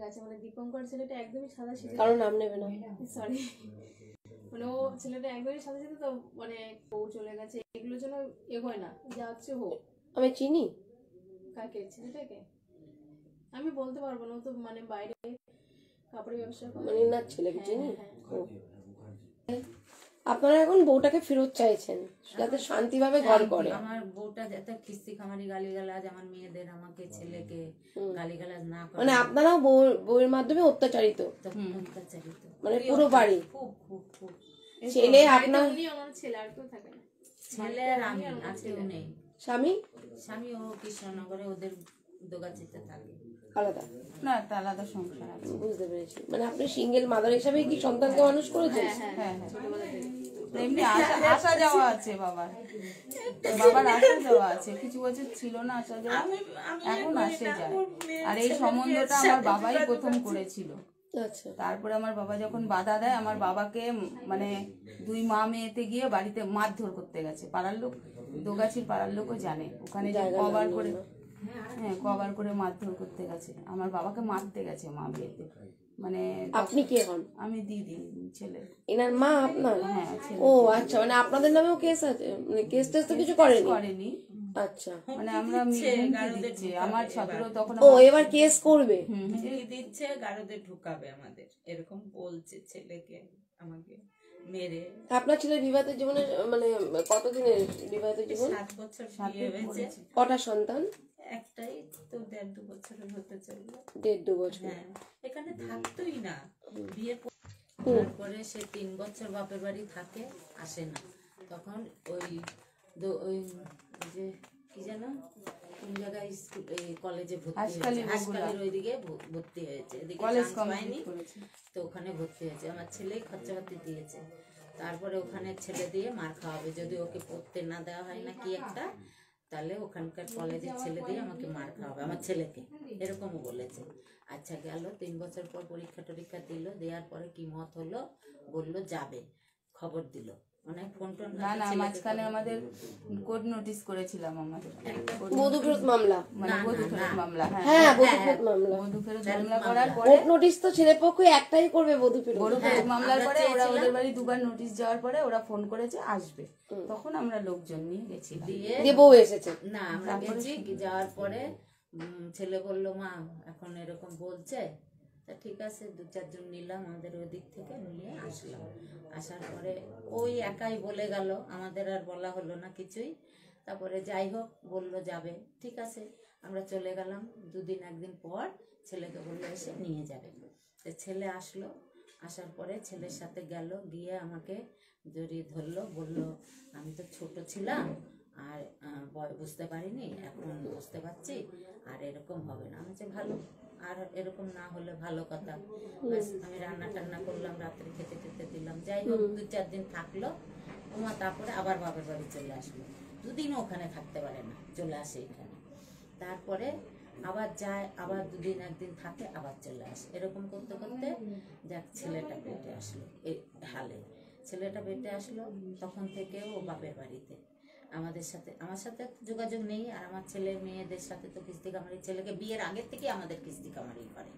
গেছে মানে দীপঙ্কর ছেলেটা একদমই সাদা সিধে, কারণ নাম নেবে না, সরি, মানে ও ছেলেটা একদমই সাদা সিধে, তো মানে বউ চলে গেছে, এগুলোর জন্য এগোয় না, যা হচ্ছে হোক। আমি চিনি কাকে? ছেলেটাকে আমি বলতে পারবো না, ও তো মানে বাইরে কাপড়ের ব্যবসা করে। মানে না ছেলেকে চিনি। হ্যাঁ। আপনারা এখন বউটাকে ফেরত চাইছেন যাতে শান্তিভাবে ঘর করে। আমার বউটা যাতে কিস্তি খামারি গালিগালাজ আমার মেয়েদের আমাকে ছেলেকে গালিগালাজ না করে, মানে আপনারাও বউয়ের মাধ্যমে অত্যাচারিত, অত্যাচারিত মানে পুরো বাড়ি। খুব খুব খুব ছেলে আপনার উনি আমার ছেলে, আর কেউ থাকে না। ছেলে আর আমি, আর কেউ নেই। স্বামী স্বামী ও কৃষ্ণনগরে ওদের দোগাচিতে থাকে, আলাদা? না, একটা আলাদা সংসার আছে। বুঝতে পেরেছি। মানে আপনি সিঙ্গেল মাদার হিসাবে কি সন্তানকে মানুষ করেছেন? হ্যাঁ হ্যাঁ, এমনি আসা যাওয়া আছে বাবার আসা যাওয়া আছে, কিছু বছর ছিল না আসা যাওয়া, এখন আসে যায়। আর এই সম্বন্ধটা আমার বাবাই প্রথম করেছিল। আচ্ছা, তারপরে আমার বাবা যখন বাধা দেয়, আমার বাবাকে মানে দুই মা মেয়েতে গিয়ে বাড়িতে মারধর করতে গেছে। পাড়ার লোক, দোগাছির পাড়ার লোকও জানে, ওখানে যে কবার করে, হ্যাঁ কবার করে মারধর করতে গেছে। আমার বাবাকে মারতে গেছে মা মেয়েতে। মানে আপনি কে হন? আমি দিদি, ছেলে। এনার মা আপনার? হ্যাঁ ছেলে। ও আচ্ছা, মানে আপনাদের নামেও কেস আছে? মানে কেস টেস তো কিছু করেনি? আচ্ছা, মানে আমরা দিচ্ছে আমার ছাত্র তখন। ও এবার কেস করবে? দিচ্ছে, গারদে ঢুকাবে আমাদের, এরকম বলছে ছেলেকে আমাকে মেরে। আপনার ছেলের বিবাহিত জীবনে মানে কতদিনের বিবাহিত জীবন? 7 বছর বিয়ে হয়েছে। কটা সন্তান? একটাই তো, 1.5-2 বছরের হতে চললো। 1.5-2 বছর? হ্যাঁ, এখানে থাকতোই না। বিয়ের পরে সে 3 বছর বাপের বাড়ি থাকে, আসে না। তখন ওই যে কি যেন কোন জায়গায় কলেজে ভর্তি হয়েছে, হাসপাতালের ওইদিকে ভর্তি হয়েছে, এদিকে চান্স পায়নি, তো ওখানে ভর্তি হয়েছে। আমার ছেলে খরচাপাতি দিয়েছে। তারপরে ওখানে ছেলে দিয়ে মার খাওয়াবে, যদি ওকে পড়তে না দেওয়া হয় না কি একটা, তাহলে ওখানকার কলেজের ছেলে দিয়ে আমাকে মার খাওয়াবে, আমার ছেলেকে, এরকমও বলেছে। আচ্ছা গেল, 3 বছর পর পরীক্ষা টরীক্ষা দিল, দেওয়ার পরে কি মত হলো, বললো যাবে, খবর দিল, মানে ফোন টোন। না না, মাঝখানে আমাদের কোর্ট নোটিশ করেছিলাম, আমাদের বধূ ফেরত মামলা, মানে বধূ ফেরত মামলা। হ্যাঁ বধূ ফেরত মামলা। বধূ ফেরত মামলা করার পরে কোর্ট নোটিশ তো ছেলে পক্ষ একটাই করবে, বধূ ফেরত। বধূ ফেরত মামলার পরে ওরা ওদের বাড়ি দুবার নোটিশ যাওয়ার পরে ওরা ফোন করেছে আসবে, তখন আমরা লোকজন নিয়ে গেছিলাম, দিয়ে বউ এসেছে। না আমরা গেছি, যাওয়ার পরে ছেলে বললো মা এখন এরকম বলছে, তা ঠিক আছে 2-4 জন নিলাম আমাদের ওই দিক থেকে, নিয়ে আসলাম। আসার পরে ওই একাই বলে গেল, আমাদের আর বলা হলো না কিছুই। তারপরে যাই হোক বললো যাবে, ঠিক আছে আমরা চলে গেলাম। 2 দিন 1 দিন পর ছেলেকে বললো এসে নিয়ে যাবে। তো ছেলে আসলো, আসার পরে ছেলের সাথে গেল, গিয়ে আমাকে জড়িয়ে ধরলো, বললো আমি তো ছোট ছিলাম আর বুঝতে পারিনি, এখন বুঝতে পারছি, আর এরকম হবে না। আমি যে ভালো, আর এরকম না হলে ভালো কথা। আমি রান্না টান্না করলাম, রাত্রে খেতে খেতে দিলাম। যাই হোক 2-4 দিন থাকলো ওমা, তারপরে আবার বাবার বাড়ি চলে আসলো। 2 দিনও ওখানে থাকতে পারে না, চলে আসে এখানে। তারপরে আবার যায়, আবার 2 দিন 1 দিন থাকে, আবার চলে আসে। এরকম করতে করতে যাক ছেলেটা পেটে আসলো, এই হালে ছেলেটা পেটে আসলো। তখন থেকে ও বাপের বাড়িতে, আমাদের সাথে, আমার সাথে যোগাযোগ নেই। আর আমার ছেলে মেয়েদের সাথে তো কিস্তি কামারি, ছেলেকে বিয়ের আগের থেকে আমাদের কিস্তি কামারি করে,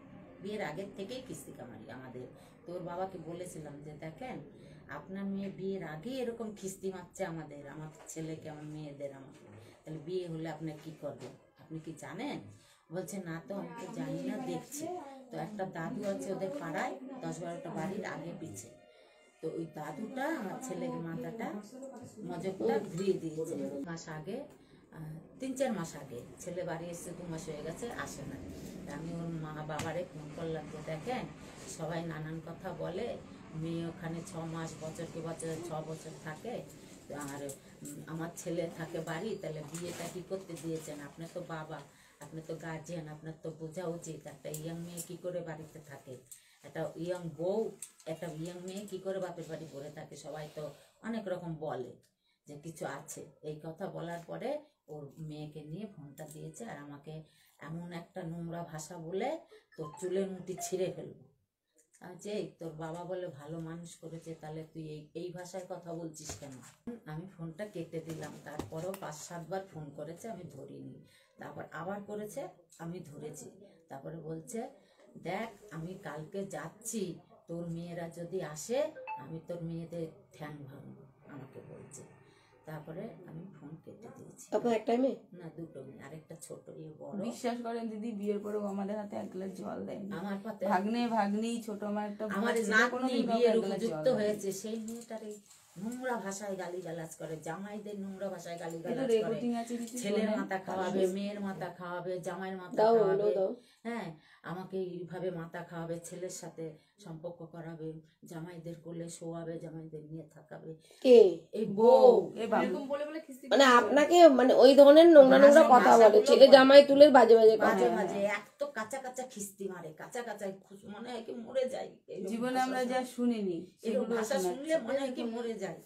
বিয়ের আগের থেকেই কিস্তি কামারি আমাদের। তোর বাবাকে বলেছিলাম যে দেখেন আপনার মেয়ে বিয়ের আগে এরকম কিস্তি মারছে আমাদের, আমার ছেলেকে, আমার মেয়েদের, আমাকে, তাহলে বিয়ে হলে আপনি কি করবেন, আপনি কি জানেন? বলছে না তো আমি তো জানি না, দেখছি। তো একটা দাদু আছে ওদের পাড়ায়, 10-12টা বাড়ির আগে পিছে, তো ওই দাদুটা আমার ছেলের মাথাটা মজকটা ঘুরিয়ে দিয়েছে। মাস আগে, 3-4 মাস আগে ছেলে বাড়ি এসছে, 2 মাস হয়ে গেছে, আসে না। আমি ওর মা বাবারে ফোন করলাম যে দেখেন সবাই নানান কথা বলে, মেয়ে ওখানে 6 মাস, বছরকে বছর 6 বছর থাকে, আর আমার ছেলে থাকে বাড়ি, তাহলে বিয়েটা কি করতে দিয়েছেন? আপনি তো বাবা, আপনি তো গার্জিয়ান, আপনার তো বোঝা উচিত একটা ইয়াং মেয়ে কি করে বাড়িতে থাকে, একটা ইয়াং বউ, একটা ইয়াং মেয়ে কি করে বাপের বাড়ি পড়ে থাকে। সবাই তো অনেক রকম বলে যে কিছু আছে। এই কথা বলার পরে ওর মেয়েকে নিয়ে ফোনটা দিয়েছে, আর আমাকে এমন একটা নোংরা ভাষা বলে তোর চুলের মুঠি ছিঁড়ে ফেলবো। যে তোর বাবা বলে ভালো মানুষ করেছে, তাহলে তুই এই ভাষায় কথা বলছিস কেন? আমি ফোনটা কেটে দিলাম। তারপরও 5-7 বার ফোন করেছে, আমি ধরিনি। তারপর আবার করেছে, আমি ধরেছি। তারপরে বলছে দেখ আমি কালকে যাচ্ছি, তোর মেয়েরা যদি আসে আমি তোর মেয়েদের ঠ্যাং ভাঙবো, আমাকে বলছে। তারপরে আমি ফোন কেটে দিয়েছি। আপনার একটাই মেয়ে? না, দুটো মেয়ে, আরেকটা ছোট বড়। বিশ্বাস করেন দিদি, বিয়ের পরেও আমাদের হাতে এক গ্লাস জল দেয়নি। আমার পাতে ভাগ্নি ছোট আমার একটা আমার ছেলে নাতনি কোনোদিন কাউকে বিয়ের এক গ্লাস উপযুক্ত জল হয়েছে, সেই মেয়েটার এই নোংরা ভাষায় গালিগালাজ করে, জামাইদের নোংরা ভাষায় গালিগালাজ করে। রেকর্ডিং আছে কিছু ছেলের শোনেন? মাথা খাওয়াবে, মেয়ের মাথা খাওয়াবে, জামাইয়ের মাথা দাও, খাওয়াবে। ওগুলো দাও। হ্যাঁ, আমাকে এইভাবে মাথা খাওয়াবে, ছেলের সাথে সম্পর্ক করাবে, জামাইদের কোলে শোয়াবে, জামাইদের নিয়ে থাকাবে। কে? এই বউ এ বাবা, এরকম বলে বলে খিস্তি মানে আপনাকে মানে ওই ধরনের নোংরা নোংরা কথা বলে, ছেলে জামাই তুলে বাজে বাজে কথা মাঝে বলে। মাঝে এত কাঁচা কাঁচা খিস্তি মারে, কাঁচা কাঁচা মনে হয় কি মরে যায়। এইরকম জীবনে ভাষা আমরা যা শুনিনি এরকম সেগুলো ভাষা শুনলে মনে হয় কি মরে যায়।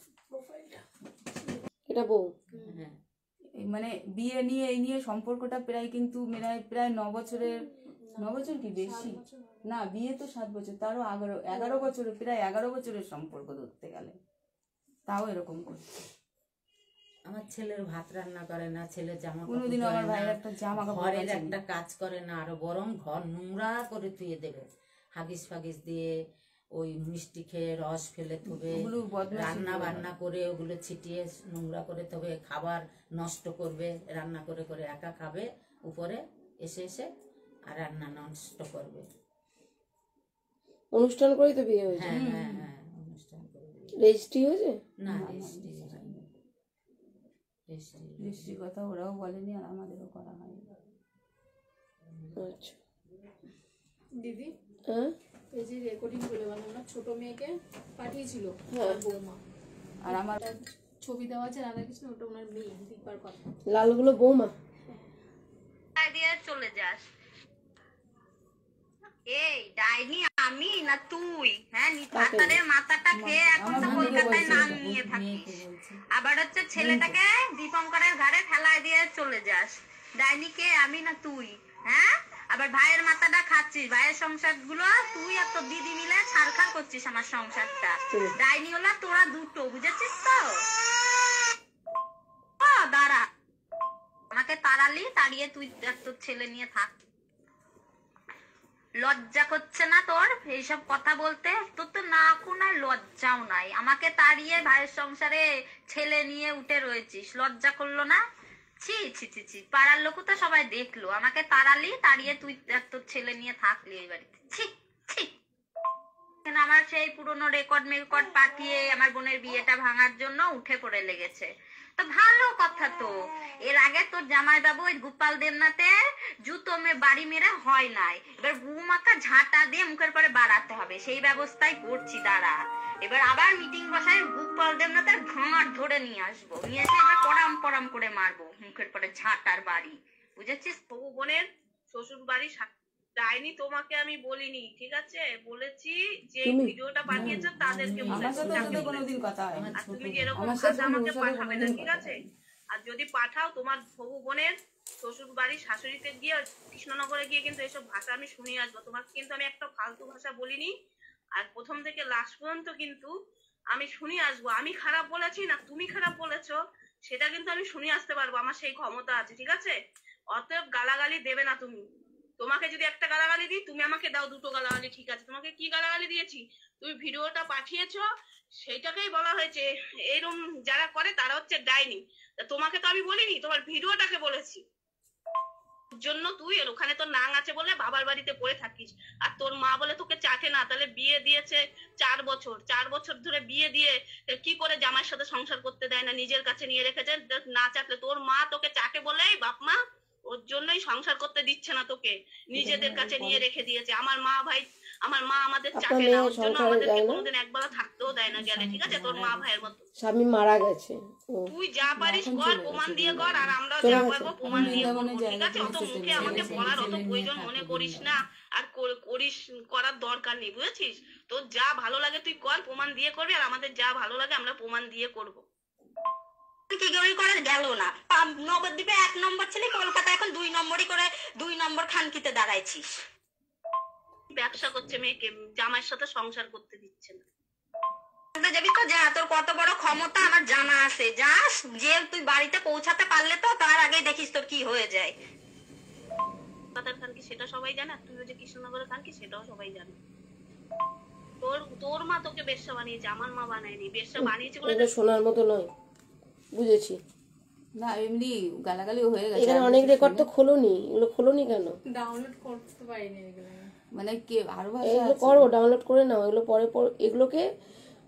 এটা বউ? হ্যাঁ, মানে বিয়ে নিয়ে এই নিয়ে সম্পর্কটা প্রায় কিন্তু প্রায় 9 বছর কি বেশি না, বিয়ে তো 7 বছর, তারও 11 বছর, প্রায় 11 বছরের সম্পর্ক ধরতে গেলে, তাও এরকম করছে। আমার ছেলের ভাত রান্না করে না, ছেলের জামা কাপড় কোনোদিনও আমার ধোয় ভাইয়ের না, একটা জামা কাপড় ঘরের কাচেনি। একটা কাজ করে না, আরো বরং ঘর নোংরা করে ধুয়ে দেবে, হাগিস ফাগিস দিয়ে ওই মিষ্টি খেয়ে রস ফেলে থবে, ওগুলো বদমাশি রান্না করে। বান্না করে ওগুলো ছিটিয়ে নোংরা করে থবে, খাবার নষ্ট করবে, রান্না করে করে একা খাবে উপরে এসে এসে, আর রান্না নষ্ট করবে। অনুষ্ঠান করেই তো বিয়ে হয়েছে? হ্যাঁ হ্যাঁ হ্যাঁ, অনুষ্ঠান করবে। রেজিস্ট্রি হয়েছে? না, রেজিস্ট্রি হয়নি। রেজিস্ট্রি দৃষ্টির কথা ওরাও বলেনি আর আমাদেরও করা হয়নি। আচ্ছা। দিদি হ্যাঁ, এই যে রেকর্ডিং করে মানে আমার ছোট মেয়েকে পাঠিয়েছিল হ্যাঁ। আর বৌমা, আর আমার তার ছবি দেওয়া আছে রাধাকৃষ্ণ, ওটা ওনার মেয়ে দিকবার কথা। লালগুলো বৌমা? দিয়ে চলে যাস। এই ডাইনি আমি না তুই? হ্যাঁ, ভাতারের মাথাটা খেয়ে এখন তো কলকাতায় নাম নিয়ে থাকিস, আবার হচ্ছে ছেলেটাকে দীপঙ্করের ঘাড়ে ফেলায় দিয়ে চলে যাস। ডাইনি কে, আমি না তুই? হ্যাঁ, আবার ভাইয়ের মাথাটা খাচ্ছিস, ভাইয়ের সংসার গুলো তুই আর তোর দিদি মিলে ছাড়খাড় করছিস আমার সংসারটা। ডাইনি হলো তোরা দুটো, বুঝেছিস তো? দাঁড়া, আমাকে তাড়ালি, তাড়িয়ে তুই তোর ছেলে নিয়ে থাক। লজ্জা করছে না তোর এইসব কথা বলতে? তোর তো না কোনো লজ্জাও নাই, আমাকে তাড়িয়ে ভাইয়ের সংসারে ছেলে নিয়ে উঠে রয়েছিস, লজ্জা করলো না? ছি ছি ছি ছি, পাড়ার লোক তো সবাই দেখলো, আমাকে তাড়ালি, তাড়িয়ে তুই তোর ছেলে নিয়ে থাকলি এই বাড়িতে। ছি ছি, আমার সেই পুরনো রেকর্ড মেকর্ড পাঠিয়ে আমার বোনের বিয়েটা ভাঙার জন্য উঠে পড়ে লেগেছে। তো ভালো কথা তো, এর আগে তোর জামাই বাবু ওই গোপাল দেবনাথে জুতো বাড়ি মেরে হয় নাই, এবার বৌমাকে ঝাঁটা দিয়ে মুখের পরে বাড়াতে হবে, সেই ব্যবস্থাই করছি, দাঁড়া। এবার আবার মিটিং বসায় গোপাল দেবনাথের ঘাট ধরে নিয়ে আসবো, নিয়ে এসে এবার পরাম পরাম করে মারবো মুখের পরে ঝাঁটার বাড়ি, বুঝেছিস? তবু বোনের শ্বশুর বাড়ি যায়নি, তোমাকে আমি বলিনি, ঠিক আছে? বলেছি যে ভিডিওটা পাঠিয়েছো তাদেরকে আমার বলেছি, সাথে ওর সাথে কোনোদিন কথা হয়নি। আর তুমি যেরকম আমার সাথে ভাষা আমাকে ওর সাথে পাঠাবে না, কোনোদিন ঠিক কথা আছে? হয়নি। আর যদি পাঠাও তোমার হবু বোনের শ্বশুর বাড়ি শাশুড়িতে গিয়ে কৃষ্ণনগরে গিয়ে কিন্তু এসব ভাষা আমি শুনিয়ে আসবো, তোমাকে কিন্তু আমি একটা ফালতু ভাষা বলিনি, আর প্রথম থেকে লাস্ট পর্যন্ত কিন্তু আমি শুনিয়ে আসবো। আমি খারাপ বলেছি না তুমি খারাপ বলেছো সেটা কিন্তু আমি শুনিয়ে আসতে পারবো, আমার সেই ক্ষমতা আছে, ঠিক আছে? অতএব গালাগালি দেবে না তুমি। তোমাকে যদি একটা গালাগালি দিই, তুমি আমাকে দাও দুটো গালাগালি, ঠিক আছে? তোমাকে কি গালাগালি দিয়েছি? তুমি ভিডিওটা পাঠিয়েছো, সেইটাকেই বলা হয়েছে এরকম যারা করে তারা হচ্ছে ডাইনি। তোমাকে তো আমি বলিনি, তোমার ভিডিওটাকে বলেছি। জন্য তুই ওখানে তোর নাং আছে বলে বাবার বাড়িতে পড়ে থাকিস, আর তোর মা বলে তোকে চাটে না, তাহলে বিয়ে দিয়েছে 4 বছর, 4 বছর ধরে বিয়ে দিয়ে কি করে জামাইয়ের সাথে সংসার করতে দেয় না, নিজের কাছে নিয়ে রেখেছে, না চাটলে তোর মা তোকে চাটে বলেই বাপ মা ওর জন্যই সংসার করতে দিচ্ছে না তোকে, নিজেদের কাছে নিয়ে রেখে দিয়েছে। আমার মা আমাদের চাটে না, ওর জন্য আমাদেরকে কোনোদিন একবেলা থাকতেও দেয় না গেলে, ঠিক আছে? তোর মা ভাইয়ের মতো স্বামী মারা গেছে। ও তুই যা পারিস কর, প্রমাণ দিয়ে কর, আর আমরা যা পারবো প্রমাণ দিয়ে করবো, ঠিক আছে? অত মুখে আমাকে বলার অত প্রয়োজন মনে করিস না, আর করার দরকার নেই, বুঝেছিস? তোর যা ভালো লাগে তুই কর, প্রমাণ দিয়ে করবি, আর আমাদের যা ভালো লাগে আমরা প্রমাণ দিয়ে করবো। কি করে গেল না, নবদ্বীপে 1 নম্বর ছেলে, কলকাতা এখন 2 নম্বরই করে 2 নম্বর খানকিতে দাঁড়াইছিস। ব্যবসা করছে মেয়েকে, জামাইয়ের সাথে সংসার করতে দিচ্ছে না। যাবি তো যা, তোর কত বড় ক্ষমতা আমার জানা আছে, যাস, যে তুই বাড়িতে পৌঁছাতে পারলে তো তার আগে দেখিস তোর কি হয়ে যায়। কলকাতার খানকি সেটা সবাই জানে, আর তুইও যে কৃষ্ণনগরের খানকি সেটাও সবাই জানে। তোর মা তোকে বেশ্যা বানিয়েছে, আমার মা বানায়নি। বেশ্যা বানিয়েছে বলে এগুলো শোনার মতো নয়, বুঝেছি। না এমনি গালাগালি হয়ে গেছে। এখানে অনেক রেকর্ড তো খোলোনি, এগুলো খোলোনি কেন? ডাউনলোড করতে পারিনি এগুলো। মানে কে আরো ভাষা এগুলো করো, ডাউনলোড করে নাও। এগুলো পরে এগুলোকে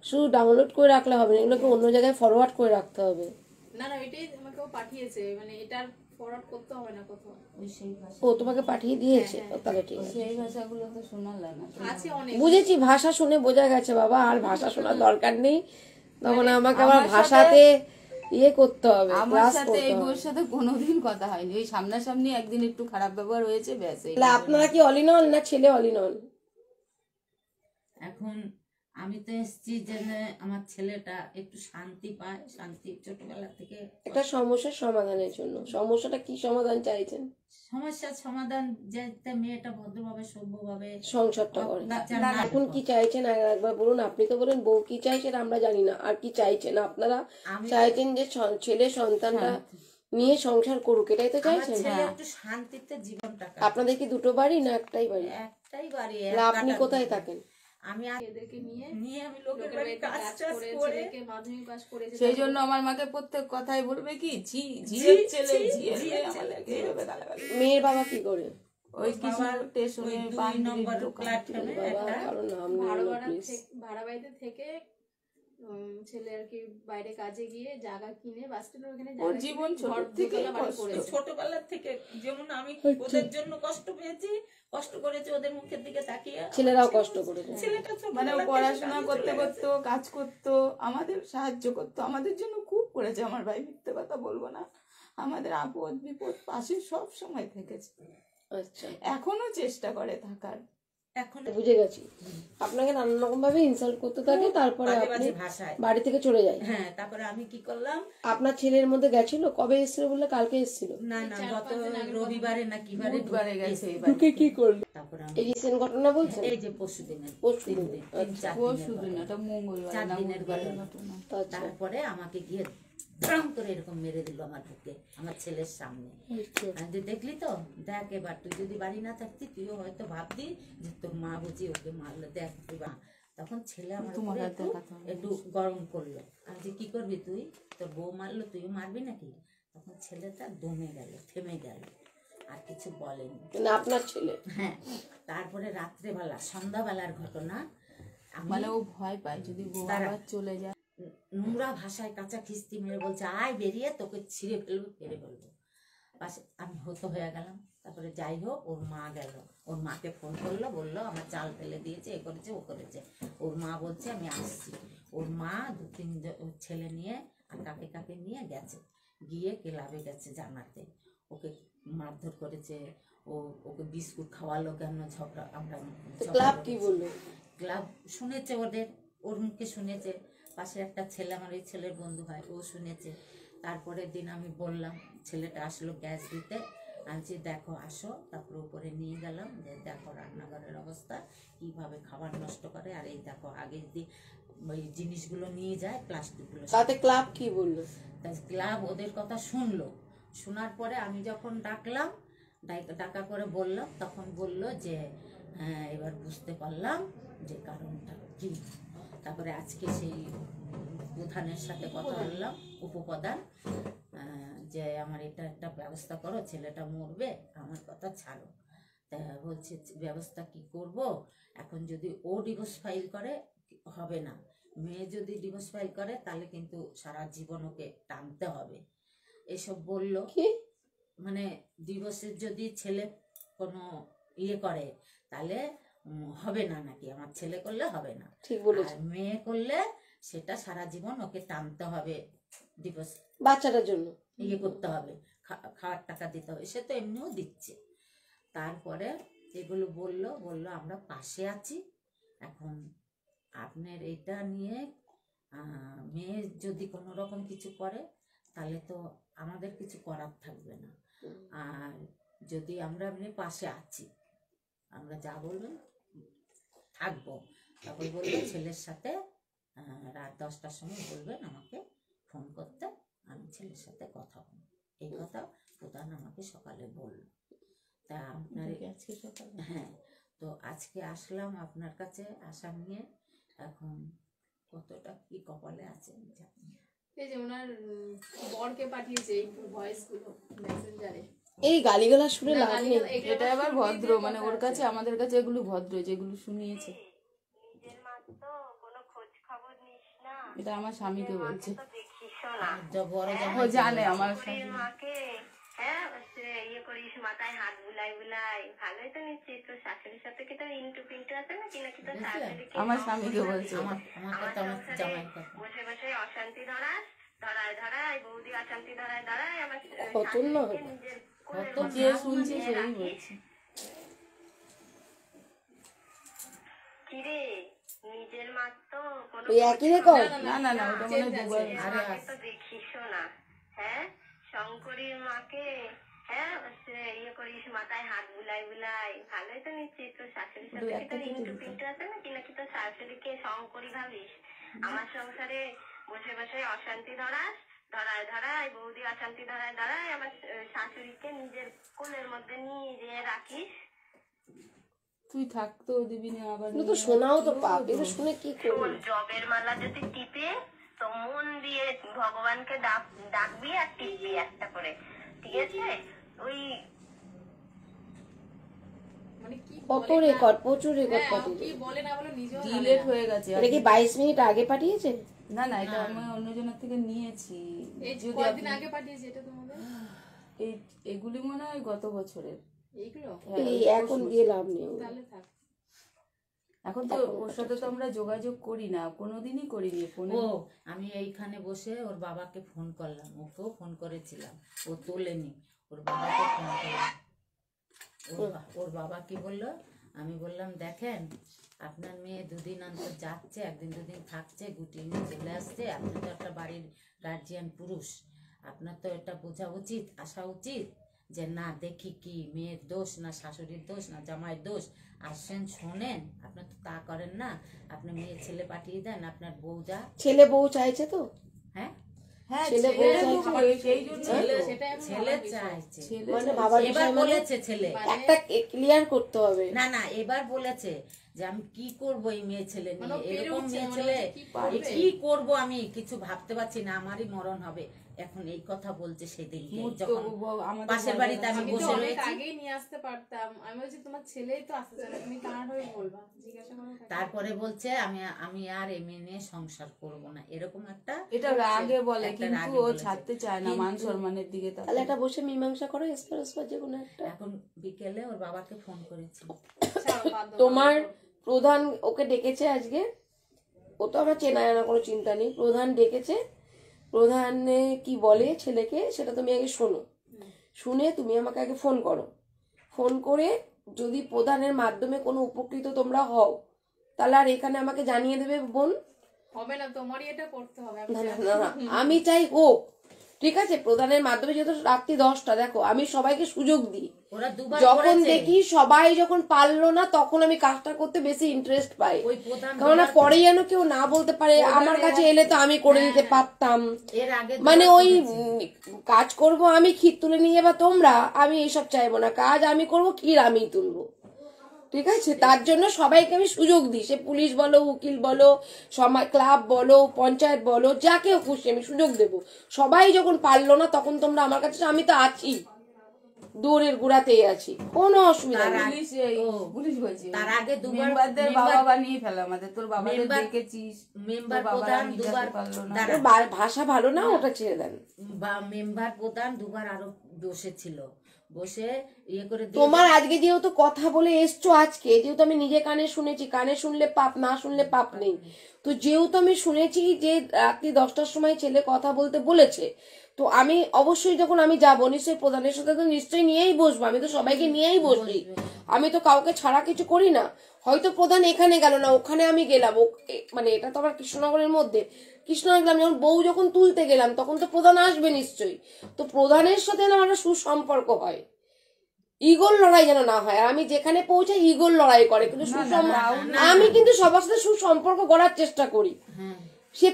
শুধু ডাউনলোড করে রাখলে হবে না, এগুলোকে অন্য জায়গায় ফরওয়ার্ড করে রাখতে হবে। না না, এটাই আমাকে ও পাঠিয়েছে, মানে এটার ফরওয়ার্ড করতে হবে না কোথাও। ওই সেই ভাষা, ও তোমাকে পাঠিয়ে দিয়েছে? ও, তাহলে ঠিক আছে। সেই ভাষাগুলো তো শোনালে না। আছে অনেক। বুঝেছি, ভাষা শুনে বোঝা গেছে বাবা, আর ভাষা শোনার দরকার নেই। তখন আমাকে আবার ভাষাতে ইয়ে করতে হবে, আমার ক্লাস সাথে করতে এই হবে। বউর সাথে কোনোদিন কথা হয়নি, ওই সামনাসামনি একদিন একটু খারাপ ব্যবহার হয়েছে, ব্যাস। তাহলে আপনারা কি অলিনল না ছেলে অলিনল? এখন আমি তো এসছি যে আমার ছেলেটা একটু শান্তি পায়, শান্তি ছোটবেলা থেকে। একটা সমস্যার সমাধানের জন্য। সমস্যাটা কি সমাধান চাইছেন? সমস্যার সমাধান যাতে মেয়েটা ভদ্রভাবে সভ্যভাবে সংসারটা করে। অত্যাচার না এখন কি চাইছেন একবার বলুন। আপনি তো বলেন বউ কি চাই সেটা আমরা জানি না, আর কি চাইছেন আপনারা? চাইছেন যে ছেলে সন্তানটা নিয়ে সংসার করুক, এটাই তো আমার চাইছেন? ছেলে একটু শান্তিতে জীবনটা কাটাক। আপনাদের কি দুটো বাড়ি না একটাই বাড়ি? একটাই বাড়ি। তাহলে আপনি কোথায় থাকেন? আমি এদেরকে নিয়ে নিয়ে আমি লোকের লোকের বাড়ি বাড়িতে কাজ কাজ টাজ করে করে ছেলেকে মাধ্যমিক পাস করেছে। সেই জন্য আমার মাকে প্রত্যেক কথাই বলবে কি ঝি ঝি ছেলে ঝিয়ের আমাদেরকে এইভাবে গালাগালি। মেয়ের বাবা কি করে? ওই কিছু স্টেশনে 2 নম্বর প্ল্যাটফর্মে বাবা কারো নাম নেই প্লিজ। ভাড়া বাড়িতে থেকে ছেলে আর কি বাইরে কাজে গিয়ে জায়গা কিনে বাস স্ট্যান্ডের ওখানে ওর জীবন ছোট থেকে ছোটবেলা থেকে যেমন আমি ওদের জন্য কষ্ট পেয়েছি, কষ্ট করেছি ওদের মুখের দিকে তাকিয়ে। ছেলেরাও কষ্ট করেছে। ছেলেটা মানে ও পড়াশোনা করতে করতে কাজ করতো, আমাদের সাহায্য করতো, আমাদের জন্য খুব করেছে আমার ভাই, মিথ্যে কথা বলবো না। আমাদের আপদ বিপদ পাশে সব সময় থেকেছে, আচ্ছা, এখনো চেষ্টা করে থাকার। এখন বুঝে গেছি। আপনাকে নানান রকম ভাবে ইনসাল্ট করতে থাকে, তারপরে বাজে আপনি বাজে ভাষায়। বাড়ি থেকে চলে যায়। হ্যাঁ, তারপরে আমি কি করলাম, আপনার ছেলের মধ্যে গেছিল? কবে এসেছিল বললে? কালকে এসেছিল। না না গত রবিবারে না কিবারে বুধবারে গেছে এবার। ঢুকে কি করলো? তারপরে এই রিসেন্ট ঘটনা বলছেন? এই যে পরশুদিনের পরশুদিন। 3-4 শুধু না, এটা মঙ্গলবার 4 না দিনের বুধবারের ঘটনা। ঘটনা। আচ্ছা, তারপরে আমাকে গিয়ে ধাম করে এরকম মেরে দিল আমার বুকে, আমার ছেলের সামনে। আমি যে দেখলি তো, দেখ এবার তুই যদি বাড়ি না থাকতি তুইও হয়তো ভাবতি যে তোর মা বুঝি ওকে মারলো, দেখ তুই তখন ছেলে আমার উপরে একটু গরম করলো। আমি যে কি করবি তুই, তোর বউ মারলো তুইও মারবি নাকি? তখন ছেলেটা দমে গেল, থেমে গেল, আর কিছু বলেনি। না আপনার ছেলে? হ্যাঁ, তারপরে রাত্রেবেলা সন্ধ্যাবেলার ঘটনা। মানে ও ভয় পায় যদি বউ আবার চলে যায়। নোংরা ভাষায় কাঁচা খিস্তি মেরে বলছে আয় বেরিয়ে, তোকে ছিঁড়ে ফেলবো, ফেলে ফেলবো। পাশে আমি হত হয়ে গেলাম। তারপরে যাই হোক, ওর মা গেল, ওর মাকে ফোন করলো, বললো আমার চাল ফেলে দিয়েছে, এ করেছে ও করেছে। ওর মা বলছে আমি আসছি। ওর মা 2-3 ছেলে নিয়ে আর কাকে কাকে নিয়ে গেছে, গিয়ে ক্লাবে গেছে জানাতে। ওকে মারধর করেছে, ওকে বিস্কুট খাওয়ালো কেন, ঝগড়া। আমরা ক্লাব কি বললো? ক্লাব শুনেছে ওর মুখে শুনেছে। পাশে একটা ছেলে, আমার এই ছেলের বন্ধু হয়, ও শুনেছে। তারপরের দিন আমি বললাম, ছেলেটা আসলো গ্যাস দিতে, আমি যে দেখো আসো। তারপরে উপরে নিয়ে গেলাম, যে দেখো রান্নাঘরের অবস্থা, কিভাবে খাবার নষ্ট করে। আর এই দেখো আগে যদি ওই জিনিসগুলো নিয়ে যায়, প্লাস্টিকগুলো। তাতে ক্লাব কি বললো? তাই ক্লাব ওদের কথা শুনলো। শোনার পরে আমি যখন ডাকলাম, ডাকা করে বললাম, তখন বললো যে হ্যাঁ এবার বুঝতে পারলাম যে কারণটা কি। তারপরে আজকে সেই প্রধানের সাথে কথা বললাম, উপপ্রধান, যে আমার এটা একটা ব্যবস্থা করো, ছেলেটা মরবে, আমার কথা ছাড়ো। তা বলছে ব্যবস্থা কি করব, এখন যদি ও ডিভোর্স ফাইল করে হবে না, মেয়ে যদি ডিভোর্স ফাইল করে তাহলে কিন্তু সারা জীবন ওকে টানতে হবে, এসব বললো। মানে ডিভোর্সের যদি ছেলে কোনো ইয়ে করে তাহলে হবে না নাকি, আমার ছেলে করলে হবে না, ঠিক বলেছে। আর মেয়ে করলে সেটা সারা জীবন ওকে টানতে হবে, ডিভোর্স বাচ্চাটার জন্য ইয়ে করতে হবে, খাওয়ার টাকা দিতে হবে, সে তো এমনিও দিচ্ছে। তারপরে এগুলো বললো আমরা পাশে আছি। এখন আপনার এটা নিয়ে মেয়ে যদি কোনো রকম কিছু করে তাহলে তো আমাদের কিছু করার থাকবে না, আর যদি আমরা আপনি পাশে আছি, আমরা যা বলবেন থাকবো। তারপর বললো ছেলের সাথে রাত 10টার সময় বলবেন আমাকে ফোন করতে, আমি ছেলের সাথে কথা বলবো। এই কথা প্রধান আমাকে সকালে বলল। তা আপনার আজকে সকালে হ্যাঁ, তো আজকে আসলাম আপনার কাছে, আসাম নিয়ে এখন কতটা কি কপালে আছে আমি জানি না। এই যে ওনার বরকে পাঠিয়েছে এই ভয়েস গুলো মেসেঞ্জারে। এই গালিগালাজ শুনে লাভ নেই। এটা আবার ভদ্র, মানে ওর কাছে আমাদের কাছে এগুলো ভদ্র যেগুলো শুনিয়েছে। এটা আমার স্বামীকে বলছে, বড় ও জামাই জানে আমার স্বামী। হ্যাঁ ইয়ে করিস, মাথায় হাত বুলাই বুলাই, ভালোই তো নিশ্চিত। তোর শাশুড়ির সাথে কি তোর ইন্টু পিন্টু আছে নাকি, নাকি তোর শাশুড়িকে আমার স্বামীকে বলছে আমার কথা, আমার জামাইয়ের কথা। বসে বসে অশান্তি ধরাস, ধরায় ধরায় বৌদি অশান্তি ধরায় ধরায় আমার কত না শাশুড়িকে নিজের কোলের তো মধ্যে যে শুনছে নিয়ে সেই রাখিস। বলছে। কিরে নিজের মা তো কোনো ওই একই রেকর্ড। না না না, ওটা মানে দুবার। আরে মাকে তো দেখিস না, হ্যাঁ শঙ্করীর মাকে, হ্যাঁ ইয়ে করিস, মাথায় হাত বুলাই বুলাই, ভালোই তো নিশ্চিত। তোর শাশুড়ির সাথে কি তোর ইন্টু পিন্টু আছে নাকি, নাকি তোর শাশুড়িকে শঙ্করী ভাবিস। আমার সংসারে বসে বসে অশান্তি ধরাস, ধরায় ধরায় বৌদি অশান্তি ধরায় ধরায় আমার শাশুড়িকে নিজের কোলের মধ্যে নিয়ে রাখিস। তুই থাকতো দিবি না আবার এগুলো তো শোনাও তো পাপ, এগুলো শুনে কি করবো? তোর জবের মালা যদি টিপে তো মন দিয়ে ভগবানকে ডাকবি আর টিপবি একটা করে, ঠিক আছে? ওই মানে কি কত রেকর্ড, প্রচুর রেকর্ড হ্যাঁ, ও পাঠিয়েছে। কি বলে না বলে নিজেও জানে ডিলেট না। হয়ে গেছে। এটা কি 22 মিনিট আগে পাঠিয়েছে? না না, এটা আমি অন্যজনের থেকে নিয়েছি। এই যদি কয়েকদিন আগে পাঠিয়েছে এটা তোমাদের এই এগুলি মনে হয় গত বছরের। এইগুলো, এই এখন দিয়ে লাভ নেই। তাহলে থাক। এখন তো ওর সাথে তো আমরা যোগাযোগ করি না, কোনোদিনই করিনি ফোনে। ও আমি এইখানে বসে ওর বাবাকে ফোন করলাম, ওকেও ফোন করেছিলাম, ও তোলেনি। ওর বাবাকে ফোন করলাম, ওর বাবা কি বললো, আমি বললাম দেখেন আপনার মেয়ে দুদিন অন্তর যাচ্ছে, একদিন দুদিন থাকছে, গুটিয়ে নিয়ে চলে আসছে, আপনি তো একটা বাড়ির গার্জিয়ান পুরুষ, আপনার তো এটা বোঝা উচিত, আসা উচিত যে না দেখি কি মেয়ের দোষ না শাশুড়ির দোষ না জামাইয়ের দোষ, আসেন শোনেন, আপনি তো তা করেন না, আপনি মেয়ে ছেলে পাঠিয়ে দেন, আপনার বউ যা। ছেলে বউ চাইছে তো? হ্যাঁ হ্যাঁ, ছেলে ছেলে বউ বউ সেই জন্য ছেলে সেটাই আমি ছেলে ভাবার বিষয়। চাইছে, ছেলে মানে বাবার এবার বিষয় মানে বলেছে ছেলে, একটা ক্লিয়ার করতে হবে। না না এবার বলেছে যে আমি কি করব এই মেয়ে ছেলে মানে ও নিয়ে, পেরে এরকম উঠছে, মেয়ে মানে ছেলে ও কি করবে? কি করব আমি কিছু ভাবতে পারছি না, আমারই মরণ হবে এখন, এই কথা বলছে সেদিন যখন আমাদের পাশের বাড়িতে আমি আমি তো বসে অনেক রয়েছি। আগেই নিয়ে আসতে পারতাম। আমি বলছি তোমার ছেলেই তো আসতে চায় না, তুমি কার হয়ে বলবা, জিজ্ঞাসা করো তাকে। তারপরে বলছে আমি আর এ মেয়ে নিয়ে সংসার করব না, এরকম একটা এটা রাগে বলে, একটা কিন্তু রাগে ও বলেছে। ছাড়তে চায় না মান সম্মানের দিকে। তাহলে একটা বসে মীমাংসা করো, এসপার যে কোনো একটা। এখন বিকেলে ওর বাবাকে ফোন করেছি, ছাড়ো, বাদ দাও, তোমার বাদ দাও। প্রধান ওকে ডেকেছে আজকে, ও তো আমার চেনা জানা কোনো চিন্তা নেই, প্রধান ডেকেছে, প্রধানে কি বলে ছেলেকে সেটা তুমি আগে শোনো, শুনে তুমি আমাকে আগে ফোন করো, ফোন করে যদি প্রধানের মাধ্যমে কোনো উপকৃত তোমরা হও তাহলে আর এখানে আমাকে জানিয়ে দেবে বোন। হবে না, তোমারই এটা করতে হবে। আমি না না না না, আমি চাই হোক, ঠিক আছে? প্রধানের মাধ্যমে যেহেতু রাত্রি 10টা, দেখো আমি সবাইকে সুযোগ দিই, ওরা দুবার যখন করেছে। দেখি সবাই যখন পারলো না তখন আমি কাজটা করতে বেশি ইন্টারেস্ট পাই, ওই প্রধান কারণ দুবার- পরে যেন কেউ না বলতে পারে আমার কাছে এলে তো আমি করে দিতে পারতাম, এর আগে মানে দুবার ওই করেছে। কাজ করব আমি, ক্ষীর তুলে নিয়ে যাবা তোমরা, আমি এইসব চাইবো না, কাজ আমি করব, ক্ষীর আমি তুলবো, ঠিক আছে? তার জন্য সবাইকে আমি সুযোগ দিই, সে পুলিশ বলো, উকিল বলো, সমাজ ক্লাব বলো, পঞ্চায়েত বলো, যাকে খুশি আমি সুযোগ দেব। সবাই যখন পারলো না তখন তোমরা আমার কাছে, আমি তো আছি, দূরের গোড়াতেই আছি, কোনো অসুবিধা নেই। পুলিশ পুলিশ বলছি তার আগে দুবার মেম্বারদের বাবা মেম্বার- বানিয়ে ফেলা আমাদের। তোর বাবাকে মেম্বার- দেখেছিস, মেম্বার তোর বাবারা প্রধান মিটাতে দুবার পারলো না। দাঁড়া, ভাষা ভালো না, ওটা ছেড়ে দেন। বা মেম্বার প্রধান দুবার আরো বসেছিল, বসে ইয়ে করে দিয়ে- তোমার আজকে যেহেতু কথা বলে এসছো, আজকে যেহেতু আমি নিজে কানে শুনেছি, কানে শুনলে পাপ, না শুনলে পাপ নেই, তো যেহেতু আমি শুনেছি যে রাত্রি 10টার সময় ছেলে কথা বলতে বলেছে, তো আমি অবশ্যই যখন আমি যাবো নিশ্চয়ই প্রধানের সাথে তো নিশ্চয়ই নিয়েই বসবো, আমি তো সবাইকে নিয়েই বসি, আমি তো কাউকে ছাড়া কিছু করি না। হয়তো প্রধান এখানে গেল না, ওখানে আমি গেলাম, মানে এটা তো আবার কৃষ্ণনগরের মধ্যে, কৃষ্ণনগর গেলাম, যখন বউ যখন তুলতে গেলাম তখন তো প্রধান আসবে নিশ্চয়ই, তো প্রধানের সাথে না আমার সুসম্পর্ক হয়, ইগোর লড়াই যেন না হয়। আর আমি যেখানে পৌঁছাই ইগোর লড়াই করে, কিন্তু আমি কিন্তু সবার সাথে সুসম্পর্ক গড়ার চেষ্টা করি। হ্যাঁ সে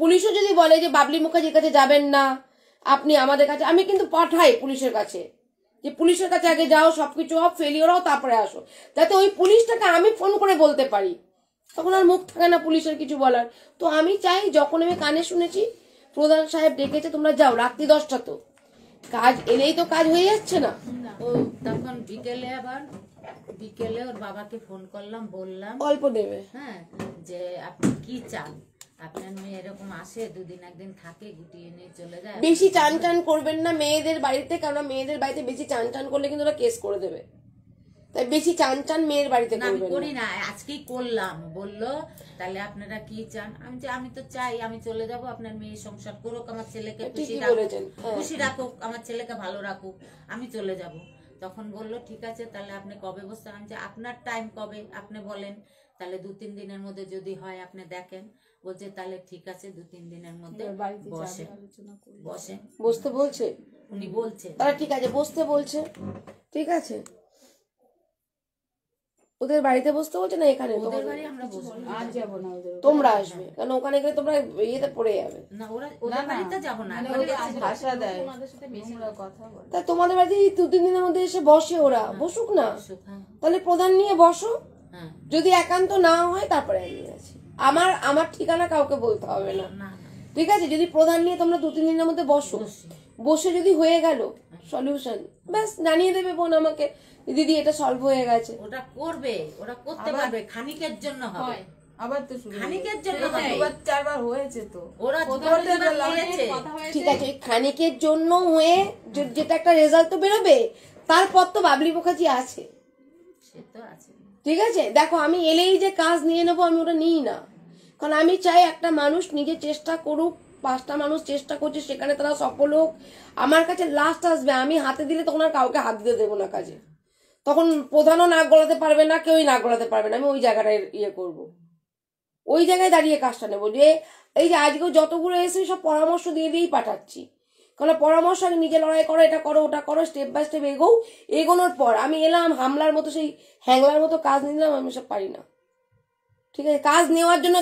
পুলিশও যদি বলে যে বাবলি মুখার্জির কাছে যাবেন না, আপনি আমাদের কাছে, আমি কিন্তু পাঠাই পুলিশের কাছে, যে পুলিশের কাছে আগে যাও, সবকিছু অফ ফেলিওর হও, তারপরে আসো, যাতে ওই পুলিশটাকে আমি ফোন করে বলতে পারি, তখন আর মুখ থাকে না পুলিশের কিছু বলার। তো আমি চাই, যখন আমি কানে শুনেছি প্রধান সাহেব ডেকেছে, তোমরা যাও, রাত্রি 10টা, তো কাজ এলেই তো কাজ হয়ে যাচ্ছে না। ও তখন বিকেলে ওর বাবাকে ফোন করলাম, বললাম অল্প দেবে, হ্যাঁ, যে আপনি কি চান, আপনার মেয়ে এরকম আসে, দুদিন একদিন থাকে, গুটিয়ে নিয়ে চলে যায়। বেশি চান টান করবেন না মেয়েদের বাড়িতে, কারণ মেয়েদের বাড়িতে বেশি চান টান করলে কিন্তু ওরা কেস করে দেবে, তাই বেশি চান টান মেয়ের বাড়িতে না, আমি করবেন করি না। না, আজকেই করলাম। বললো তাহলে আপনারা কি চান, আমি তো চাই আমি চলে যাব, আপনার মেয়ে সংসার করুক, আমার ছেলেকে খুশি ঠিকই রাখুক, বলেছেন, হ্যাঁ। খুশি রাখুক, আমার ছেলেকে ভালো রাখুক, আমি চলে যাব। তখন বললো ঠিক আছে, তাহলে আপনি কবে বসতে, আমি যে আপনার টাইম কবে আপনি বলেন, তাহলে 2-3 দিনের মধ্যে যদি হয় আপনি দেখেন। বলছে তাহলে ঠিক আছে, 2-3 দিনের মধ্যে বসেন। বসতে বলছে, উনি বলছে তাহলে ঠিক আছে, বসতে বলছে, ঠিক আছে। ওদের বাড়িতে বসতে বলছে না এখানে? ওদের বাড়ি আমরা বসবো, আর যাবো না ওদের। তোমরা আসবে, কারণ ওখানে গেলে তোমরা ইয়েতে পড়ে যাবে। না ওদের বাড়িতে যাবো না, মানে ওদের ভাষা দেয়, নোংরা কথা বলে। তা তোমাদের বাড়িতে 2-3 দিনের মধ্যে এসে বসে, ওরা বসুক না, হ্যাঁ, তাহলে প্রধান নিয়ে বসো। হ্যাঁ, যদি একান্ত না হয় তারপরে আমি আছি, আমার ঠিকানা কাউকে বলতে হবে না, না, ঠিক আছে? যদি প্রধান নিয়ে তোমরা 2-3 দিনের মধ্যে বসো, বসে যদি হয়ে গেল সলিউশন, ব্যাস জানিয়ে দেবে বোন আমাকে, দিদি এটা সলভ হয়ে গেছে। ওটা করবে, ওরা করতে পারবে, খানিকের জন্য হবে, আবার তো শুরু খানিকের জন্য হবে। 2-4 হয়েছে তো, ওরা দিয়েছে, ঠিক আছে, ওই খানিকের জন্য হয়ে যেটা একটা রেজাল্ট তো বেরোবে, তারপর তো বাবলি মুখার্জি আছে, সে তো আছে। ঠিক আছে? দেখো, আমি এলেই যে কাজ নিয়ে নেবো, আমি ওটা নিই না, কারণ আমি চাই একটা মানুষ নিজে চেষ্টা করুক, 5টা মানুষ চেষ্টা করছে, সেখানে তারা সফল হোক, আমার কাছে লাস্ট আসবে, আমি হাতে দিলে তখন আর কাউকে হাত দিতে দেবো না কাজে, তখন প্রধানও নাক গলাতে পারবে না, কেউই নাক গলাতে পারবে না, আমি ওই জায়গাটায় ইয়ে করবো, ওই জায়গায় দাঁড়িয়ে কাজটা নেবো। যে এই যে আজকেও যতগুলো এসে সব পরামর্শ দিয়ে দিয়েই পাঠাচ্ছি, কারণ পরামর্শ আগে নিজে লড়াই করো, এটা করো ওটা করো, স্টেপ বাই স্টেপ এগোনোর পর আমি এলাম হামলার মতো, সেই হ্যাংলার মতো কাজ নিলাম, আমি সব পারি না, ঠিক আছে? কাজ নেওয়ার জন্য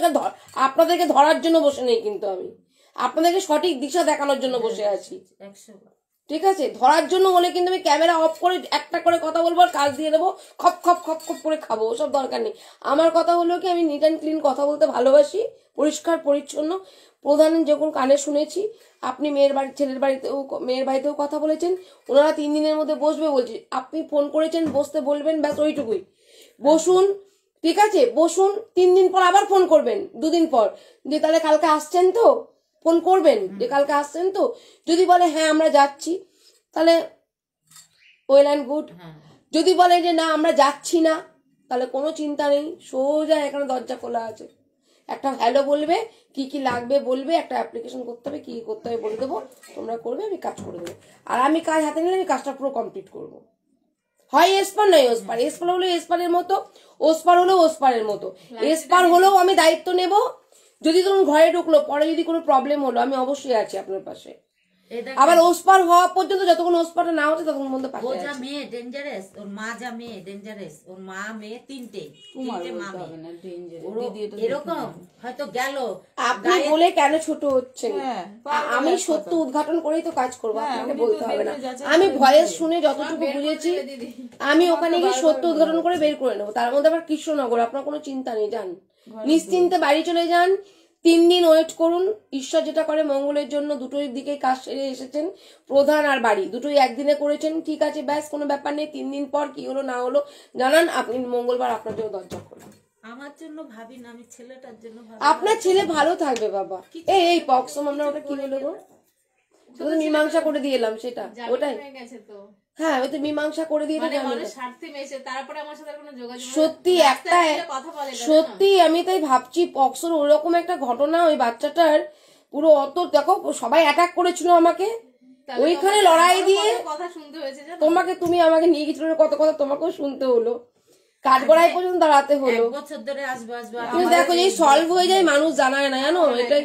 আপনাদেরকে ধরার জন্য বসে নেই, কিন্তু আমি আপনাদেরকে সঠিক দিশা দেখানোর জন্য বসে আছি, 100 ঠিক আছে? ধরার জন্য হলে কিন্তু আমি ক্যামেরা অফ করে একটা করে কথা বলবো আর কাজ দিয়ে দেবো, খপ খপ খপ খপ করে খাবো, ওসব দরকার নেই। আমার কথা হলো কি, আমি নিট অ্যান্ড ক্লিন কথা বলতে ভালোবাসি, পরিষ্কার পরিচ্ছন্ন। প্রধান যখন কানে শুনেছি আপনি মেয়ের বাড়িতেও কথা বলেছেন, ওনারা 3 দিনের মধ্যে বসবে বলছি, আপনি ফোন করেছেন বসতে বলবেন, ব্যাস ওইটুকুই, বসুন, ঠিক আছে? বসুন, 3 দিন পর আবার ফোন করবেন, 2 দিন পর, যে তাহলে কালকে আসছেন তো, ফোন করবেন যে কালকে আসছেন তো, যদি বলে হ্যাঁ আমরা যাচ্ছি, তাহলে ওয়েল অ্যান্ড গুড। যদি বলে যে না আমরা যাচ্ছি না, তাহলে কোনো চিন্তা নেই, সোজা এখানে দরজা খোলা আছে, একটা হ্যালো বলবে, কি কি লাগবে বলবে, একটা অ্যাপ্লিকেশন করতে হবে, কি করতে হবে বলে দেবো, তোমরা করবে, আমি কাজ করে দেবো। আর আমি কাজ হাতে নিলে আমি কাজটা পুরো কমপ্লিট করবো, হয় এসপার নয় ওসপার, এসপার হলো এসপারের মতো, ওসপার হলো ওসপারের মতো, এসপার হলেও আমি দায়িত্ব নেব, যদি ধরুন ঘরে ঢুকলো, পরে যদি কোনো প্রবলেম হলো, আমি অবশ্যই আছি আপনার পাশে। আবার ওসপার হওয়া পর্যন্ত, যতক্ষণ ওসপারটা না হচ্ছে ততক্ষণ পর্যন্ত পাশে ও আছি। যা মেয়ে ডেঞ্জারাস, ওর মা যা মেয়ে ডেঞ্জারাস, ওর মা মেয়ে তিনটে মা মেয়ে, এরকম হয়তো গেল। আপনি বলে কেন ছোট হচ্ছেন? আমি সত্য উদ্ঘাটন করেই তো কাজ করবো, আপনাকে বলতে হবে না। আমি ভয়েস শুনে যতটুকু বুঝেছি, আমি ওখানে গিয়ে সত্য উদ্ঘাটন করে বের করে নেবো। তার মধ্যে আবার কৃষ্ণনগর, আপনার কোনো চিন্তা নেই, যান নিশ্চিন্তে বাড়ি চলে যান, 3 দিন ওয়েট করুন, ঈশ্বর যেটা করে মঙ্গলের জন্য। দুটোই দিকেই কাজ সেরে এসেছেন, প্রধান আর বাড়ি দুটোই একদিনে করেছেন, ঠিক আছে, ব্যাস কোনো ব্যাপার নেই। 3 দিন পর কি হলো না হলো জানান, আপনি মঙ্গলবার আপনার জন্য দরজা খোলা। আমার জন্য ভাবি না, আমি ছেলেটার জন্য ভাবি। আপনার ছেলে ভালো থাকবে বাবা। এই পক্সম আমরা ওটা কি বলে গো, মীমাংসা করে দিয়ে এলাম, সেটা ওটাই হ্যাঁ, ওই তো মীমাংসা করে দিয়ে সত্যি একটা সত্যি আমি তাই ভাবছি, পক্সর ওরকম একটা ঘটনা, ওই বাচ্চাটার পুরো অত, দেখো সবাই অ্যাটাক করেছিল আমাকে, ওইখানে লড়াই দিয়ে তোমাকে, তুমি আমাকে নিয়ে গেছিল কত কথা, তোমাকেও শুনতে হলো, কাঠগড়ায় পর্যন্ত দাঁড়াতে হলো। বছর ধরে আসবো দেখো যে সলভ হয়ে যায়, মানুষ জানায় না, জানো এটাই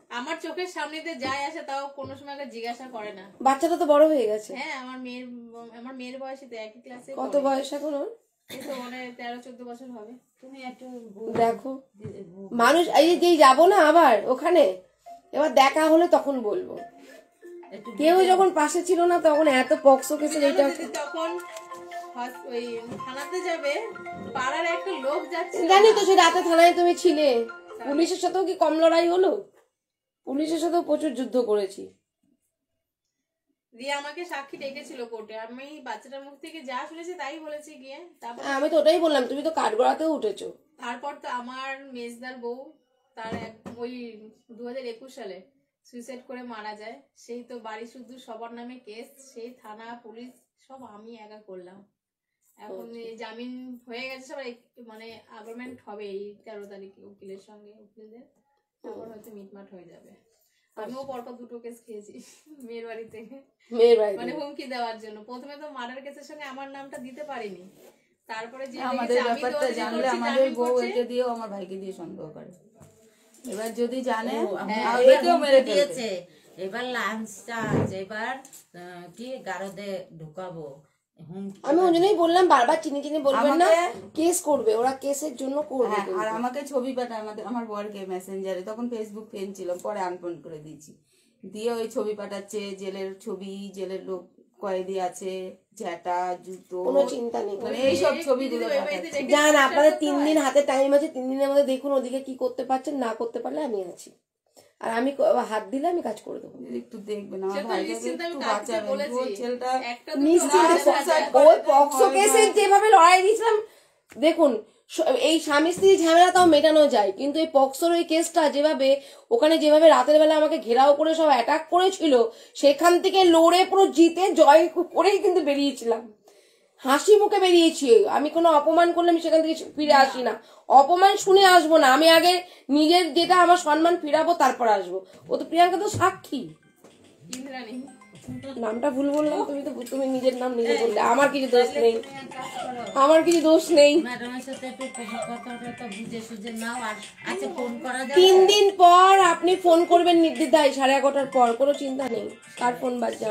আমার চোখের সামনে দিয়ে যায় আসে, তাও কোনো সময় জিজ্ঞাসা করে না। বাচ্চাটা তো বড় হয়ে গেছে। হ্যাঁ, আমার মেয়ের বয়সে তো একই ক্লাসে। কত বয়স এখন ওর? এই তো মানে 13-14 বছর হবে। তুমি একটু দেখো মানুষ, এই যে যাবো না আবার ওখানে, এবার দেখা হলে তখন বলবো। একটু কেউ যখন পাশে ছিল না তখন এত পক্সো কেসের জানো এটা দিদি, তখন ওই থানাতে যাবে, পাড়ার একটা লোক যাচ্ছে, জানি তো, সে রাতে থানায় তুমি ছিলে। পুলিশের সাথেও কি কম লড়াই হলো? পুলিশের সাথেও প্রচুর যুদ্ধ করেছি। দিয়ে আমাকে সাক্ষী ডেকেছিল কোর্টে, আমি বাচ্চাটার মুখ থেকে যা শুনেছি তাই বলেছি গিয়ে। তারপর আমি তো ওটাই বললাম, তুমি তো কাঠগড়াতেও উঠেছো। তারপর তো আমার মেজদার বউ তার ওই 2021 সালে সুইসাইড করে মারা যায়। সেই তো বাড়ি শুধু সবার নামে কেস, সেই থানা পুলিশ সব আমি একা করলাম। এখন এই জামিন হয়ে গেছে সবাই, মানে আগরমেন্ট হবে এই 13 তারিখে উকিলের সঙ্গে, উকিলদের তারপর হয়তো মিটমাট হয়ে যাবে। আমিও পরপর 2টো কেস খেয়েছি মেয়ের বাড়ি থেকে, মেয়ের বাড়ি মানে হুমকি দেওয়ার জন্য। প্রথমে তো মার্ডার কেসের সঙ্গে আমার নামটা দিতে পারিনি, তারপরে যে আমাদের দেখেছি আমি ব্যাপারটা দোষী জানলে করছি, আমাদের জামিন বউ করছে। একে দিয়েও আমার ভাইকে দিয়ে সন্দেহ করে। এবার যদি জানে এবার একেও মেরে ফেলবে। দিয়েছে, এবার লাঞ্চ চার্জ, এবার কি গারদে ঢুকাবো হুমকি। আমি ওই জন্যই বললাম বারবার চিনি চিনি বলবেন না, কেস করবে ওরা, কেসের জন্য করবে। হ্যাঁ, আর আমাকে ছবি পাঠায় আমার বরকে মেসেঞ্জারে, তখন ফেসবুক ফ্রেন্ড ছিল, পরে আনফ্রেন্ড করে দিয়েছি। দিয়ে ওই ছবি পাঠাচ্ছে, জেলের ছবি, জেলের লোক কয়েদি আছে, ঝ্যাটা, জুতো, কোনো চিন্তা নেই। মানে এইসব ছবিগুলো পাঠাচ্ছে। জান আপনাদের 3 দিন হাতে টাইম আছে, 3 দিনের মধ্যে দেখুন ওদিকে কি করতে পারছেন, না করতে পারলে আমি আছি, আর আমি হাত দিলে আমি কাজ করে দেবো। একটু দেখবেন আমার সে তো ভাইকে নিশ্চিন্তে আমি একটু কাজ বাঁচাবেন। বলেছি। ওর ছেলেটা একটা দুটো নিশ্চিন্তে না, suicide ওই পক্সো কেসের যেভাবে লড়াই দিয়েছিলাম, দেখুন এই স্বামী স্ত্রী ঝামেলা তাও মেটানো যায়, কিন্তু এই পক্সোর ওই কেসটা যেভাবে ওখানে যেভাবে রাতের বেলা আমাকে ঘেরাও করে সব অ্যাটাক করেছিল, সেখান থেকে লড়ে পুরো জিতে জয় করেই কিন্তু বেরিয়েছিলাম, হাসি মুখে বেরিয়েছি। আমি কোনো অপমান করলে আমি সেখান থেকে ফিরে আসি না, অপমান শুনে আসবো না, আমি আগে নিজের যেটা আমার সম্মান ফিরাবো তারপর আসবো। ও তো প্রিয়াঙ্কা তো সাক্ষী। ইন্দ্রাণী নামটা ভুল বললাম, তুমি নিজের নাম নিজে বললে, আমার কিছু দোষ নেই, আমার কিছু দোষ নেই। ম্যাডামের সাথে একটু কথা বুঝে সুঝে নাও। আর আচ্ছা, ফোন করা যাবে? 3 দিন পর আপনি ফোন করবেন নির্দ্বিধায় 11:30টার পর, কোনো চিন্তা নেই কার ফোন বাজছে।